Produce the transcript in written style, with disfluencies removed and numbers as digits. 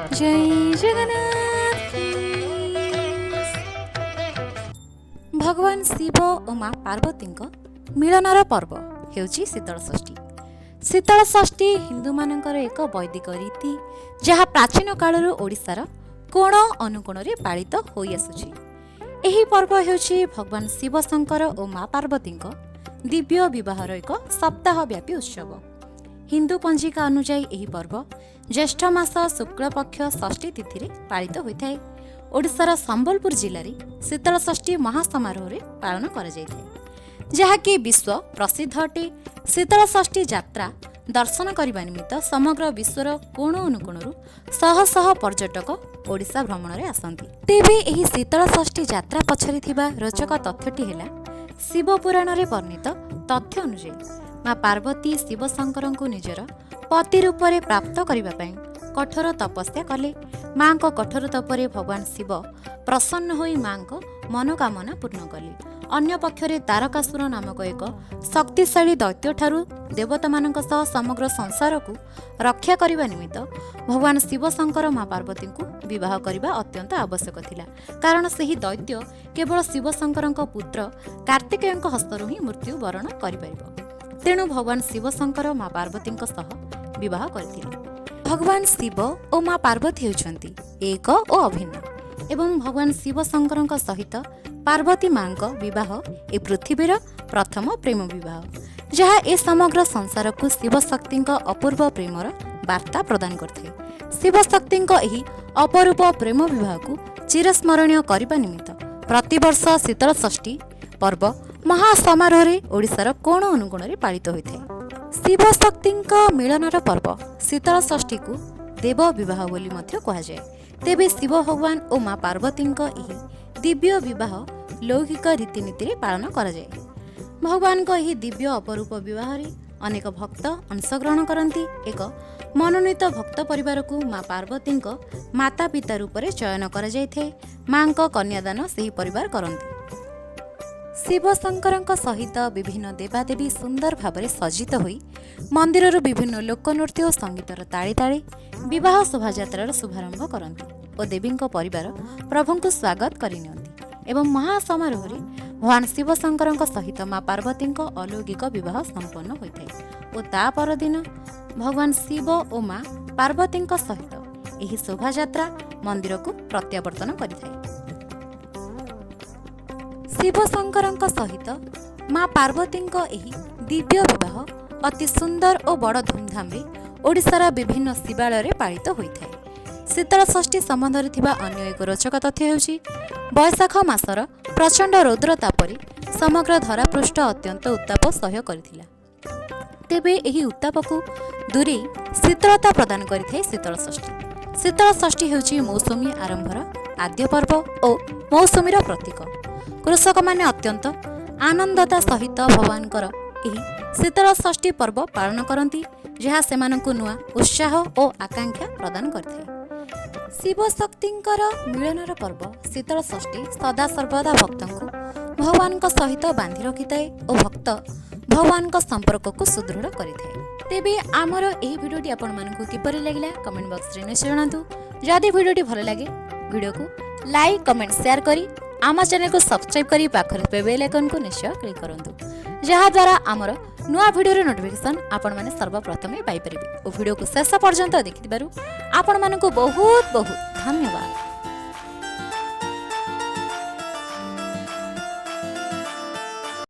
जय जगन्नाथ की। भगवान शिव और माँ पार्वती मिलनर पर्व हेउची शीतल षष्ठी। शीतल षष्ठी हिंदू मानकर एक वैदिक रीति जहाँ प्राचीन कालर ओडिशार कोण अनुकोण पालित होई आसुछि। एही पर्व हेउची भगवान शिव शंकर और माँ पार्वती दिव्य विवाहर एक सप्ताहव्यापी उत्सव। हिंदू पंजिका अनुଯାयी एही पर्व ज्येष्ठ मास शुक्ल पक्ष षष्ठी तिथि पालित होता है। ओडिशार संबलपुर जिले में शीतल षष्ठी महासमारोह पालन कर जहाँकि विश्व प्रसिद्ध अटे। शीतल षष्ठी यात्रा दर्शन करने निमित्त समग्र विश्वर कोण अनुकोण शह शह पर्यटक ओडिशा भ्रमण में आसती। तेबे एही शीतल षष्ठी यात्रा पछरे थिबा रोचक तथ्यटी हेला शिव पुराण में वर्णित तथ्य अनुसार माँ पार्वती शिव शंकर को निजर पति रूप में प्राप्त करने कठोर तपस्या कले। माँ को कठोर तपरे भगवान शिव प्रसन्न होई माँ को मनोकामना पूर्ण कले। अन्य पक्षरे तारकासुर नामक एक शक्तिशाली दैत्य ठारू देवता मानक सह समग्र संसार को रक्षा करने निमित्त भगवान शिव शंकर माँ पार्वती को विवाह करने अत्यंत आवश्यक थिला। कारण सही दैत्य केवल शिव शंकर पुत्र कार्तिकेय हस्तरू ही मृत्यु वरण करिपरिब। तेणु भगवान शिव शंकर माँ पार्वती सह विवाह करथिले। भगवान शिव और माँ पार्वती होउछंती एक और अभिन्न एवं भगवान शिव शंकर सहित पार्वती माँ विवाह ए पृथ्वीर प्रथम प्रेम विवाह जहाँ ए समग्र संसार को शिव शक्ति अपूर्व प्रेमर वार्ता प्रदान करते। शिव शक्ति एही अपरूप प्रेम विवाह को चिरस्मरणीय करने निमित्त प्रतिवर्ष शीतल षष्ठी पर्व महासमारोह ओडिशार कोण अनुकोण पालित होता है। शिव शक्ति मिलनर पर्व शीतल षष्ठी को देव विवाह बोली मध्य कहुए। तेबे शिव भगवान और माँ पार्वती यही दिव्य विवाह लौकिक रीतिनीति पालन कराए। भगवान को यही दिव्य अपरूप विवाह अनेक भक्त अंशग्रहण करती। एक मनोनीत भक्त परिवार को माँ पार्वती माता पिता रूप में चयन कर माँ को कन्यादान से परिवार करती। शिव शंकर सहित विभिन्न देवादेवी सुंदर भाव सज्जित होई मंदिर विभिन्न लोकनृत्य और संगीतर ताली ताली विवाह शोभायात्रार शुभारंभ करती और देवी परिवार प्रभु को स्वागत करनियंती एवं महासमारोह भगवान शिव शंकर सहित माँ पार्वती अलौकिक विवाह संपन्न होता है और ता परदिन भगवान शिव और माँ पार्वती सहित यही शोभायात्रा मंदिर को प्रत्यावर्तन करिथाय। शिव शंकर सहित माँ पार्वती एही दिव्य विवाह अति सुंदर और बड़ धूमधाम ओडिशार विभिन्न शिवालय पालित होता है। शीतल षष्ठी संबंध में अन्य एक रोचक तथ्य होउछि वैशाख मासर प्रचंड रौद्र तापरी समग्र धरापृष्ठ अत्यंत उत्ताप सह्य करथिला। तेबे एही उत्ताप को दूरे शीतलता प्रदान करिथाय शीतल षष्ठी। शीतल षष्ठी हेउछि मौसुमी आरंभर आद्य पर्व और मौसुमीर प्रतीक। कृषक माने अत्यंत आनंदता सहित भगवानकर एही शीतल षष्ठी पर्व पालन करती जहाँ सेमानंकु नुआ उत्साह और आकांक्षा प्रदान करथे। शिव शक्तिंकर मिलनर पर्व शीतल षष्ठी सदा सर्वदा भक्तों भगवान सहित बांधि रखिथाए और भक्त भगवान संपर्क को सुदृढ़ करिथाए। तेबे आमर एही भिडियोटी आपण मानकु किपरि लागिला कमेंट बॉक्स रे निश्चय जणातु। जदि भिडियोटी भल लागे भिडियो को लाइक कमेंट शेयर करी आम चैनल को सब्सक्राइब करी पाखरे बेल आइकन को निश्चय क्लिक करंतु जहाँ द्वारा आमर नुआ भिडियो नोटिफिकेशन आपण माने सर्वप्रथमे पाई परिबे। ओ भिडियो को शेष पर्यंत देखिथिबारु आपण मानकु बहुत बहुत धन्यवाद।